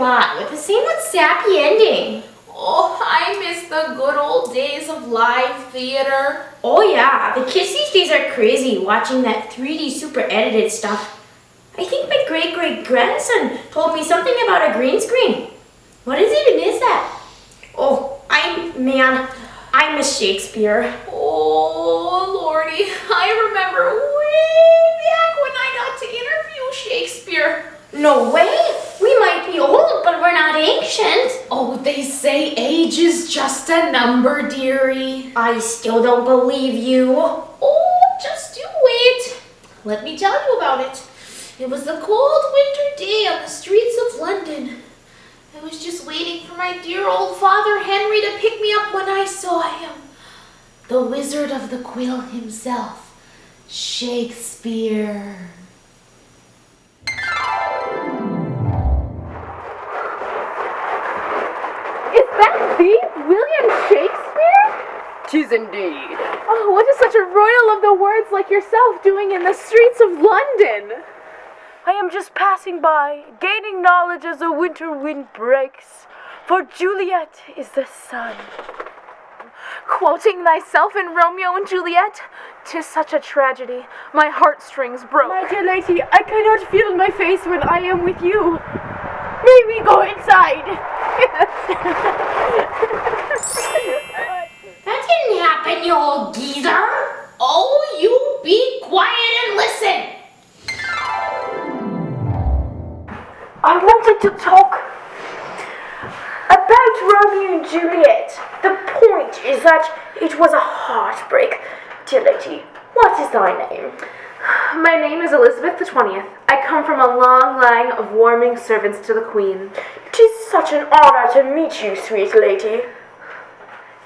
lot with the same old sappy ending. Oh, I miss the good old days of live theater. Oh yeah, the kids these days are crazy watching that 3D super edited stuff. I think my great-great-grandson told me something about a green screen. What even is that? Oh, I miss Shakespeare. Oh, Lordy, I remember way back when I got to interview Shakespeare. No way! We might be old, but we're not ancient. Oh, they say age is just a number, dearie. I still don't believe you. Oh, just you wait. Let me tell you about it. It was a cold winter day on the streets of London. I was just waiting for my dear old father Henry to pick me up when I saw him. The Wizard of the Quill himself, Shakespeare. Is that the William Shakespeare? 'Tis indeed. Oh, what is such a royal of the words like yourself doing in the streets of London? I am just passing by, gaining knowledge as the winter wind breaks. For Juliet is the sun. Quoting thyself in Romeo and Juliet? 'Tis such a tragedy. My heartstrings broke. My dear lady, I cannot feel my face when I am with you. May we go inside? That didn't happen, you old geezer. Oh, you be quiet and listen. I wanted to talk about Romeo and Juliet. The point is that it was a heartbreak. Dear lady, what is thy name? My name is Elizabeth the 20th. I come from a long line of warming servants to the Queen. 'Tis such an honor to meet you, sweet lady.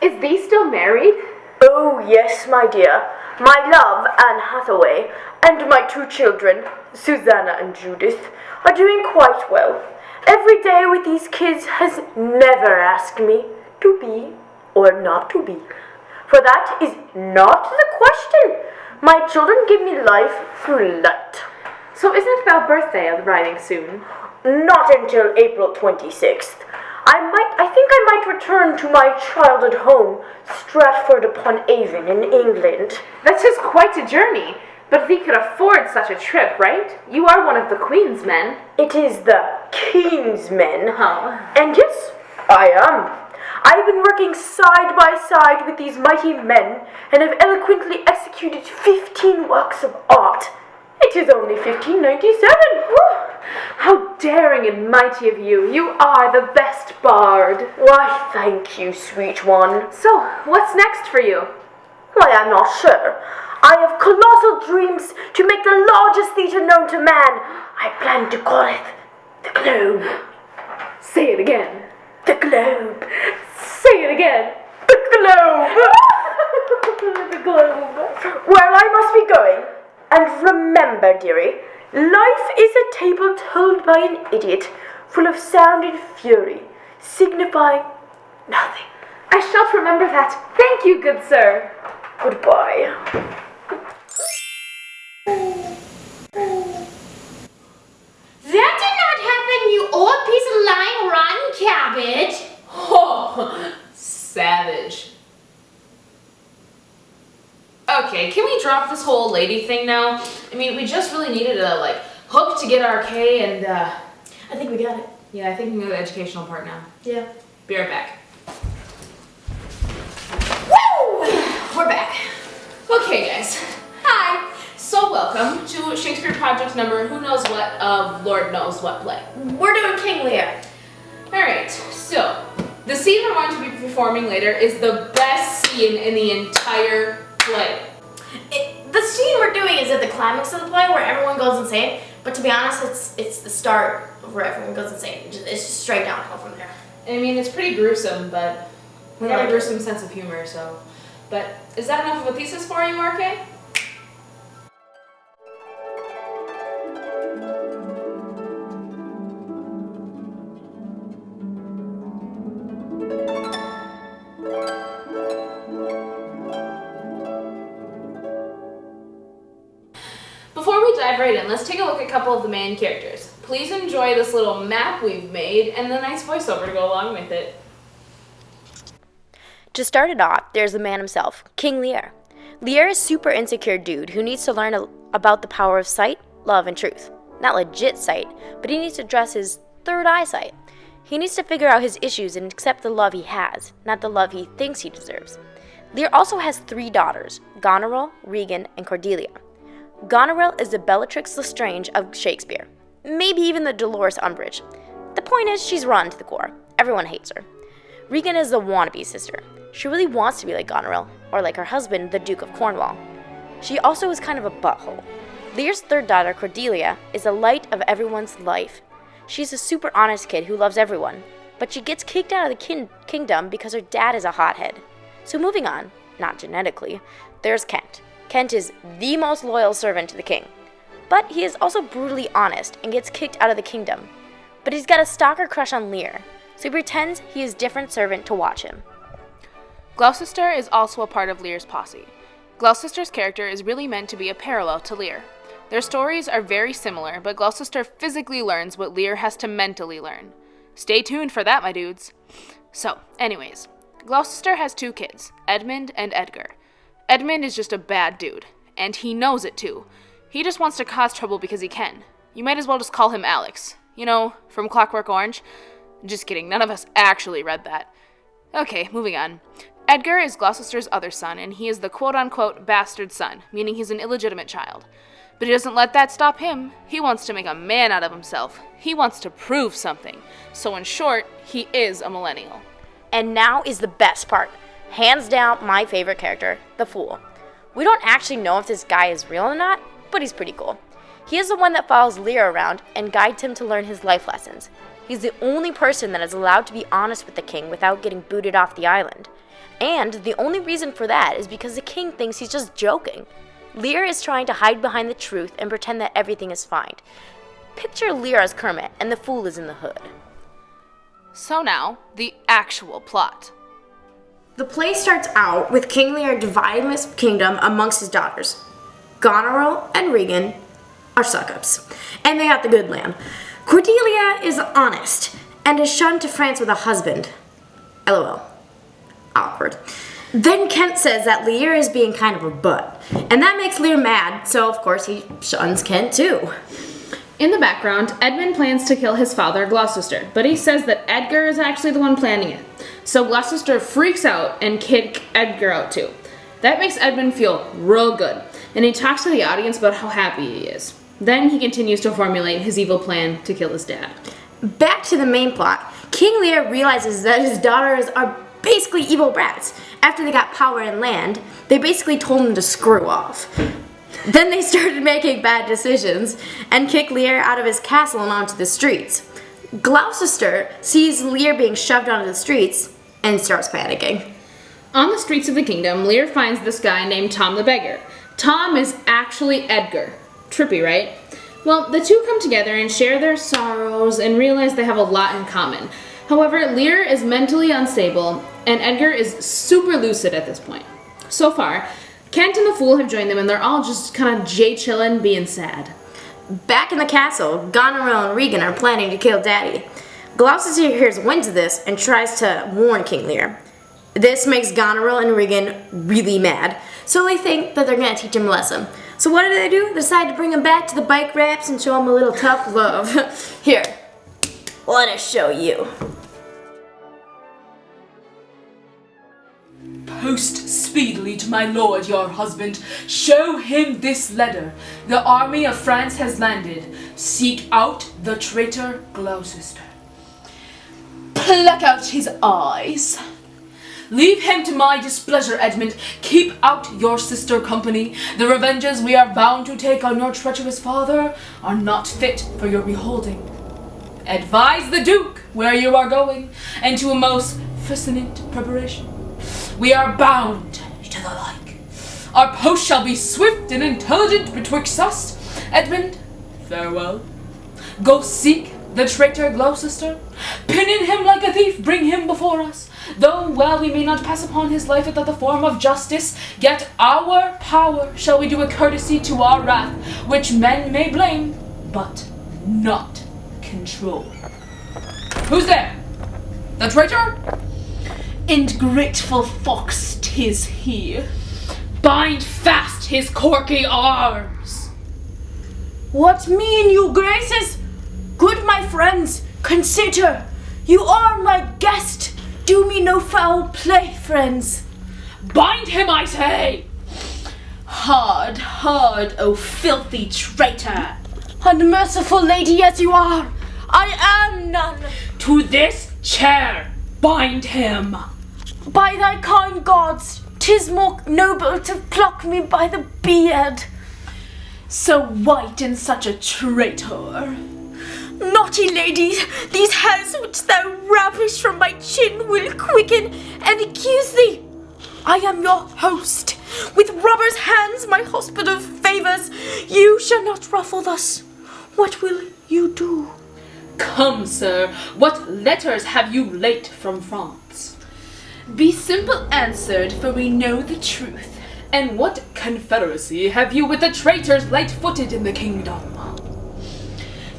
Is thee still married? Oh, yes, my dear. My love, Anne Hathaway, and my 2 children, Susanna and Judith, are doing quite well. Every day with these kids has never asked me to be or not to be. For that is not the question. My children give me life through light. So isn't thou birthday arriving soon? Not until April 26th. I think I might return to my childhood home, Stratford-upon-Avon in England. That is quite a journey. But thee could afford such a trip, right? You are one of the Queen's men. It is the King's men. Oh. And yes, I am. I have been working side by side with these mighty men and have eloquently executed 15 works of art. It is only 1597. How daring and mighty of you. You are the best bard. Why, thank you, sweet one. So, what's next for you? Why, I'm not sure. I have colossal dreams to make the largest theatre known to man. I plan to call it the Globe. Say it again. The Globe. Say it again. The Globe. The Globe. Well, I must be going. And remember, dearie, life is a tale told by an idiot, full of sound and fury, signifying nothing. I shall remember that. Thank you, good sir. Goodbye. That did not happen, you old piece of lying rotten cabbage. Oh, savage. Okay, can we drop this whole lady thing now? I mean, we just really needed a, hook to get our K and, I think we got it. yeah, I think we can go to the educational part now. Yeah. Be right back. Woo! We're back. Okay, guys. Hi. So welcome to Shakespeare Project number who knows what of Lord knows what play. We're doing King Lear. Alright, so the scene we're going to be performing later is the best scene in the entire play. The scene we're doing is at the climax of the play where everyone goes insane, but to be honest, it's the start where everyone goes insane. It's just straight downhill from there. I mean, it's pretty gruesome, but we got a gruesome sense of humor, so. But is that enough of a thesis for you, RK? Before we dive right in, let's take a look at a couple of the main characters. Please enjoy this little map we've made and the nice voiceover to go along with it. To start it off, there's the man himself, King Lear. Lear is a super insecure dude who needs to learn about the power of sight, love, and truth. Not legit sight, but he needs to address his third eyesight. He needs to figure out his issues and accept the love he has, not the love he thinks he deserves. Lear also has 3 daughters, Goneril, Regan, and Cordelia. Goneril is the Bellatrix Lestrange of Shakespeare, maybe even the Dolores Umbridge. The point is, she's rotten to the core. Everyone hates her. Regan is the wannabe sister. She really wants to be like Goneril, or like her husband, the Duke of Cornwall. She also is kind of a butthole. Lear's 3rd daughter, Cordelia, is the light of everyone's life. She's a super honest kid who loves everyone, but she gets kicked out of the kingdom because her dad is a hothead. So moving on, not genetically, there's Kent. Kent is the most loyal servant to the king, but he is also brutally honest and gets kicked out of the kingdom. But he's got a stalker crush on Lear, so he pretends he is a different servant to watch him. Gloucester is also a part of Lear's posse. Gloucester's character is really meant to be a parallel to Lear. Their stories are very similar, but Gloucester physically learns what Lear has to mentally learn. Stay tuned for that, my dudes. So, anyways, Gloucester has 2 kids, Edmund and Edgar. Edmund is just a bad dude, and he knows it too. He just wants to cause trouble because he can. You might as well just call him Alex. You know, from Clockwork Orange? Just kidding, none of us actually read that. Okay, moving on. Edgar is Gloucester's other son, and he is the quote-unquote bastard son, meaning he's an illegitimate child. But he doesn't let that stop him. He wants to make a man out of himself. He wants to prove something. So in short, he is a millennial. And now is the best part. Hands down, my favorite character, the Fool. We don't actually know if this guy is real or not, but he's pretty cool. He is the one that follows Lear around and guides him to learn his life lessons. He's the only person that is allowed to be honest with the king without getting booted off the island. And the only reason for that is because the king thinks he's just joking. Lear is trying to hide behind the truth and pretend that everything is fine. Picture Lear as Kermit and the Fool is in the hood. So now, the actual plot. The play starts out with King Lear dividing his kingdom amongst his daughters. Goneril and Regan are suck-ups, and they got the good land. Cordelia is honest and is shunned to France with a husband. LOL. Awkward. Then Kent says that Lear is being kind of a butt, and that makes Lear mad, so of course he shuns Kent too. In the background, Edmund plans to kill his father, Gloucester, but he says that Edgar is actually the one planning it. So Gloucester freaks out and kicks Edgar out too. That makes Edmund feel real good, and he talks to the audience about how happy he is. Then he continues to formulate his evil plan to kill his dad. Back to the main plot. King Lear realizes that his daughters are basically evil brats. After they got power and land, they basically told him to screw off. Then they started making bad decisions and kicked Lear out of his castle and onto the streets. Gloucester sees Lear being shoved onto the streets and starts panicking. On the streets of the kingdom, Lear finds this guy named Tom the Beggar. Tom is actually Edgar. Trippy, right? Well, the two come together and share their sorrows and realize they have a lot in common. However, Lear is mentally unstable, and Edgar is super lucid at this point. So far, Kent and the Fool have joined them, and they're all just kind of jay-chillin', being sad. Back in the castle, Goneril and Regan are planning to kill Daddy. Gloucester hears winds of this and tries to warn King Lear. This makes Goneril and Regan really mad, so they think that they're going to teach him a lesson. So what do? They decide to bring him back to the bike ramps and show him a little tough love. Here, let us show you. Post speedily to my lord your husband. Show him this letter. The army of France has landed. Seek out the traitor Gloucester. Pluck out his eyes. Leave him to my displeasure, Edmund. Keep out your sister company. The revenges we are bound to take on your treacherous father are not fit for your beholding. Advise the Duke where you are going, and to a most fascinant preparation. We are bound to the like. Our post shall be swift and intelligent betwixt us. Edmund, farewell. Go seek the traitor Gloucester. Pinion him like a thief, bring him before us. Though well we may not pass upon his life without the form of justice, yet our power shall we do a courtesy to our wrath, which men may blame, but not control. Who's there? The traitor? Ingrateful fox, 'tis he. Bind fast his corky arms. What mean you, graces? Good my friends, consider. You are my guest. Do me no foul play, friends. Bind him, I say! Hard, hard, O filthy traitor! Unmerciful lady as you are, I am none. To this chair, bind him! By thy kind gods, 'tis more noble to pluck me by the beard. So white and such a traitor. Naughty lady, these hairs which thou ravish from my chin will quicken and accuse thee. I am your host. With robber's hands my hospital favors. You shall not ruffle thus. What will you do? Come, sir, what letters have you late from France? Be simple answered, for we know the truth. And what confederacy have you with the traitors late-footed in the kingdom?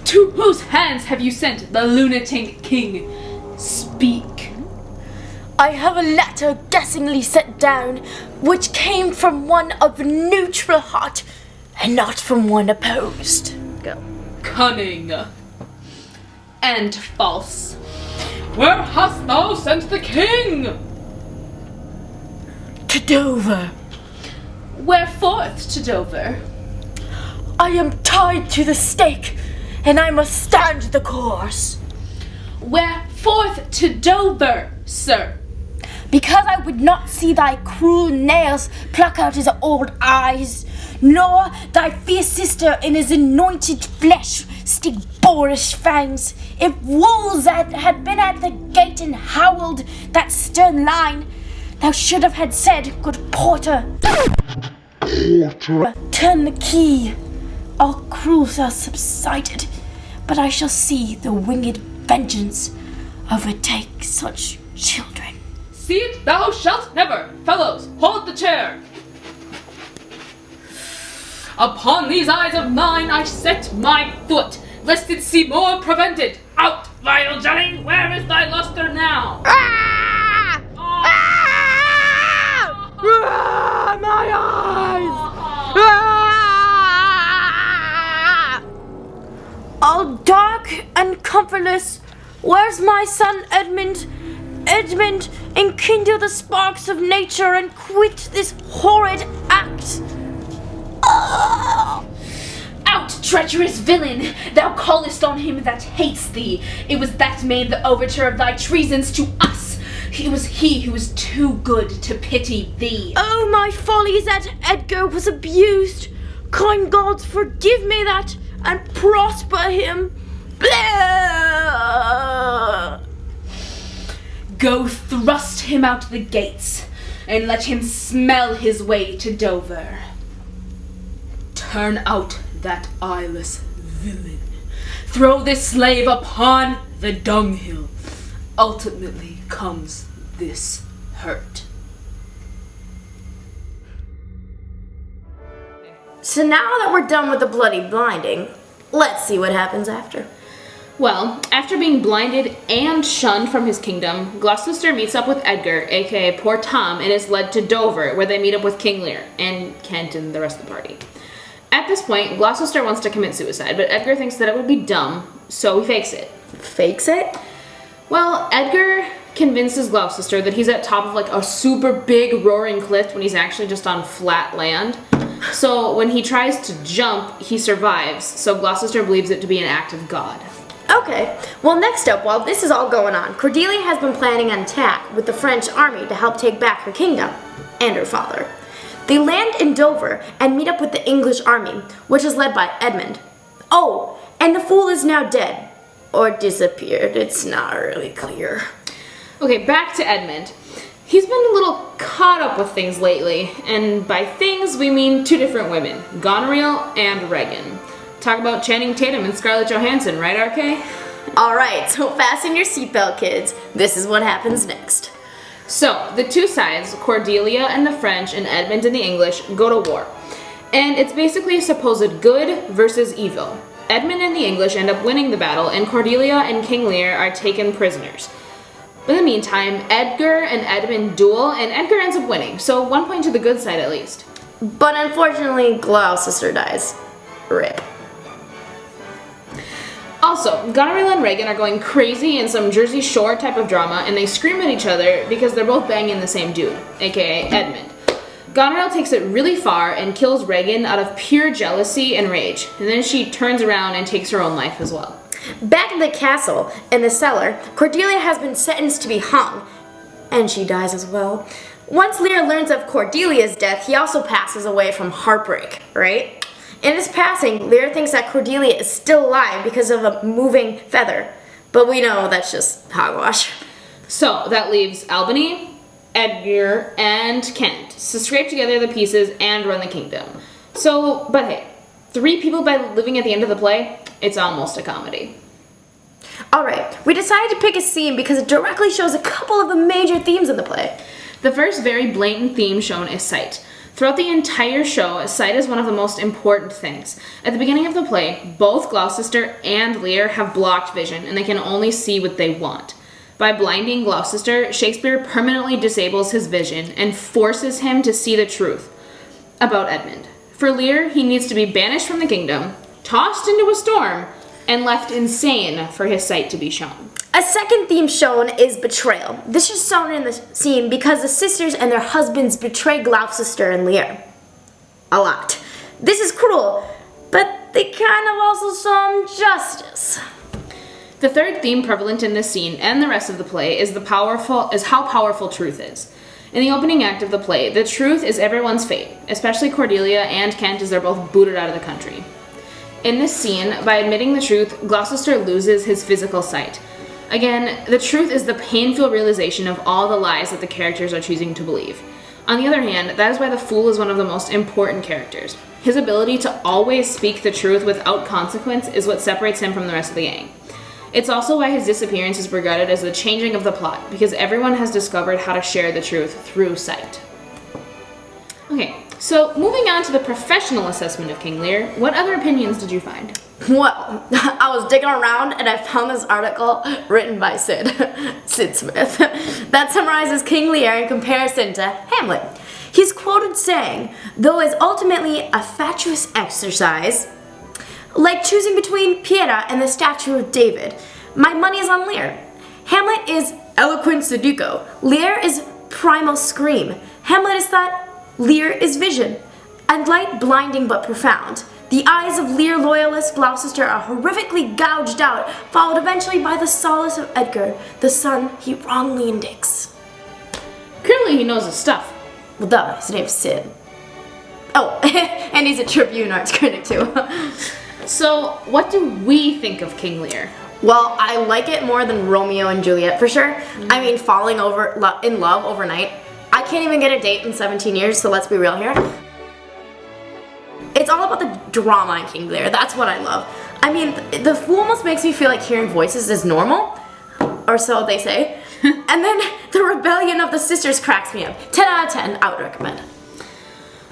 To whose hands have you sent the lunatic king? Speak. I have a letter guessingly set down, which came from one of neutral heart, and not from one opposed. Go. Cunning. And false. Where hast thou sent the king? To Dover. Whereforth to Dover? I am tied to the stake, and I must stand the course. Whereforth to Dover, sir? Because I would not see thy cruel nails pluck out his old eyes, nor thy fierce sister in his anointed flesh stick boorish fangs. If wolves had been at the gate and howled that stern line, thou should have had said, good porter, turn the key. All cruels are subsided, but I shall see the winged vengeance overtake such children. See it thou shalt never. Fellows, hold the chair. Upon these eyes of mine I set my foot, lest it see more prevented. Out, vile jelly, where is thy luster now? Ah! Ah! Ah! My eyes! Ah! All dark and comfortless, where's my son Edmund? Edmund, enkindle the sparks of nature and quit this horrid act. Out, treacherous villain! Thou callest on him that hates thee. It was that made the overture of thy treasons to us. It was he who was too good to pity thee. Oh, my follies that Edgar was abused. Kind gods, forgive me that, and prosper him. Blah! Go thrust him out the gates, and let him smell his way to Dover. Turn out that eyeless villain. Throw this slave upon the dunghill. Ultimately comes this hurt. So now that we're done with the bloody blinding, let's see what happens after. Well, after being blinded and shunned from his kingdom, Gloucester meets up with Edgar, aka Poor Tom, and is led to Dover, where they meet up with King Lear, and Kent and the rest of the party. At this point, Gloucester wants to commit suicide, but Edgar thinks that it would be dumb, so he fakes it. Fakes it? Well, Edgar convinces Gloucester that he's at top of like a super big roaring cliff when he's actually just on flat land. So when he tries to jump, he survives, so Gloucester believes it to be an act of God. Okay, well next up, while this is all going on, Cordelia has been planning an attack with the French army to help take back her kingdom and her father. They land in Dover and meet up with the English army, which is led by Edmund. Oh, and the fool is now dead. Or disappeared, it's not really clear. Okay, back to Edmund. He's been a little caught up with things lately, and by things we mean two different women, Goneril and Regan. Talk about Channing Tatum and Scarlett Johansson, right, RK? Alright, so fasten your seatbelt, kids. This is what happens next. So, the two sides, Cordelia and the French and Edmund and the English, go to war. And it's basically supposed good versus evil. Edmund and the English end up winning the battle, and Cordelia and King Lear are taken prisoners. But in the meantime, Edgar and Edmund duel, and Edgar ends up winning, so 1 point to the good side at least. But unfortunately, Gloucester dies. Rip. Also, Goneril and Regan are going crazy in some Jersey Shore type of drama, and they scream at each other because they're both banging the same dude, aka Edmund. Goneril takes it really far and kills Regan out of pure jealousy and rage, and then she turns around and takes her own life as well. Back in the castle, in the cellar, Cordelia has been sentenced to be hung, and she dies as well. Once Lear learns of Cordelia's death, he also passes away from heartbreak, right? In his passing, Lear thinks that Cordelia is still alive because of a moving feather, but we know that's just hogwash. So that leaves Albany, Edgar, and Kent to scrape together the pieces and run the kingdom. So, but hey, 3 people by living at the end of the play, it's almost a comedy. Alright, we decided to pick a scene because it directly shows a couple of the major themes in the play. The first very blatant theme shown is sight. Throughout the entire show, sight is one of the most important things. At the beginning of the play, both Gloucester and Lear have blocked vision, and they can only see what they want. By blinding Gloucester, Shakespeare permanently disables his vision and forces him to see the truth about Edmund. For Lear, he needs to be banished from the kingdom, tossed into a storm, and left insane for his sight to be shown. A second theme shown is betrayal. This is shown in the scene because the sisters and their husbands betray Gloucester and Lear. A lot. This is cruel, but they kind of also show justice. The third theme prevalent in this scene and the rest of the play is how powerful truth is. In the opening act of the play, the truth is everyone's fate, especially Cordelia and Kent as they're both booted out of the country. In this scene, by admitting the truth, Gloucester loses his physical sight. Again, the truth is the painful realization of all the lies that the characters are choosing to believe. On the other hand, that is why the Fool is one of the most important characters. His ability to always speak the truth without consequence is what separates him from the rest of the gang. It's also why his disappearance is regarded as the changing of the plot, because everyone has discovered how to share the truth through sight. Okay, so moving on to the professional assessment of King Lear, what other opinions did you find? Well, I was digging around and I found this article written by Sid Smith, that summarizes King Lear in comparison to Hamlet. He's quoted saying, though it's ultimately a fatuous exercise, like choosing between Pieta and the statue of David, my money is on Lear. Hamlet is eloquent Sudoku. Lear is primal scream. Hamlet is thought, Lear is vision. And light blinding but profound. The eyes of Lear loyalist Gloucester are horrifically gouged out, followed eventually by the solace of Edgar, the son he wrongly indicts. Clearly he knows his stuff. Well, duh, his name's Sid. Oh, and he's a Tribune arts critic too. So, what do we think of King Lear? Well, I like it more than Romeo and Juliet for sure. I mean, falling in love overnight. I can't even get a date in 17 years, so let's be real here. It's all about the drama in King Lear. That's what I love. I mean, the Fool almost makes me feel like hearing voices is normal, or so they say. And then the rebellion of the sisters cracks me up. 10 out of 10, I would recommend.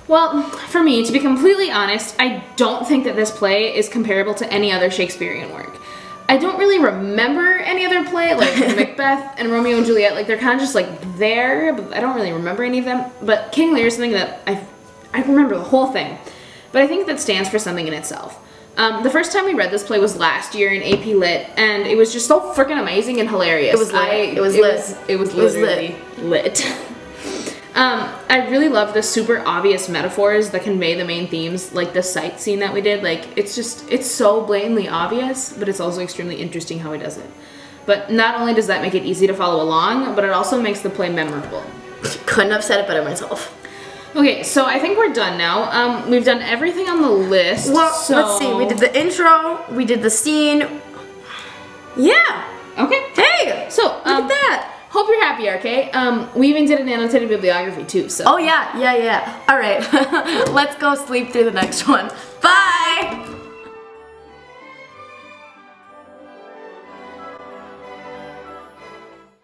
Well, for me, to be completely honest, I don't think that this play is comparable to any other Shakespearean work. I don't really remember any other play, like Macbeth and Romeo and Juliet, like they're kind of just like there, but I don't really remember any of them. But King Lear is something that I remember the whole thing. But I think that stands for something in itself. The first time we read this play was last year in AP Lit, and it was just so freaking amazing and hilarious. It was lit. It was literally lit. I really love the super obvious metaphors that convey the main themes, like the sight scene that we did. Like, it's so blatantly obvious, but it's also extremely interesting how he does it. But not only does that make it easy to follow along, but it also makes the play memorable. Couldn't have said it better myself. Okay, so I think we're done now. We've done everything on the list. Well, so... let's see. We did the intro. We did the scene. Yeah. Okay. Hey. So look at that. Hope you're happy, okay? We even did an annotated bibliography too. So. Oh yeah. All right. Let's go sleep through the next one. Bye.